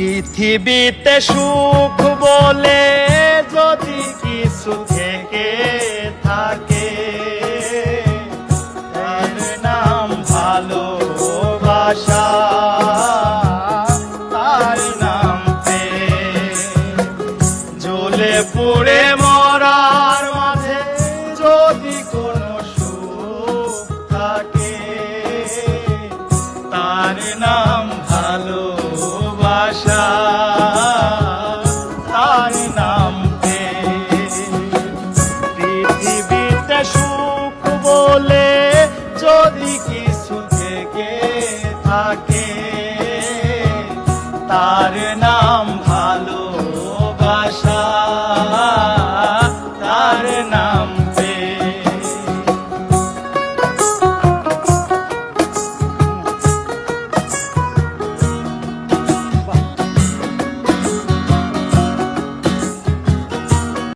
পৃথিবীতে সুখ বলে যদি কিছু থেকে থাকে, তার নাম ভালোবাসা, তার নাম প্রেম। জ্বলে পুড়ে মরার মাঝে যদি কোনো সুখ থাকে, তার নাম ভালোবাসা, তার নাম প্রেম। পৃথিবীতে সুখ বলে যদি কিছু থেকে থাকে, তার নাম ভালো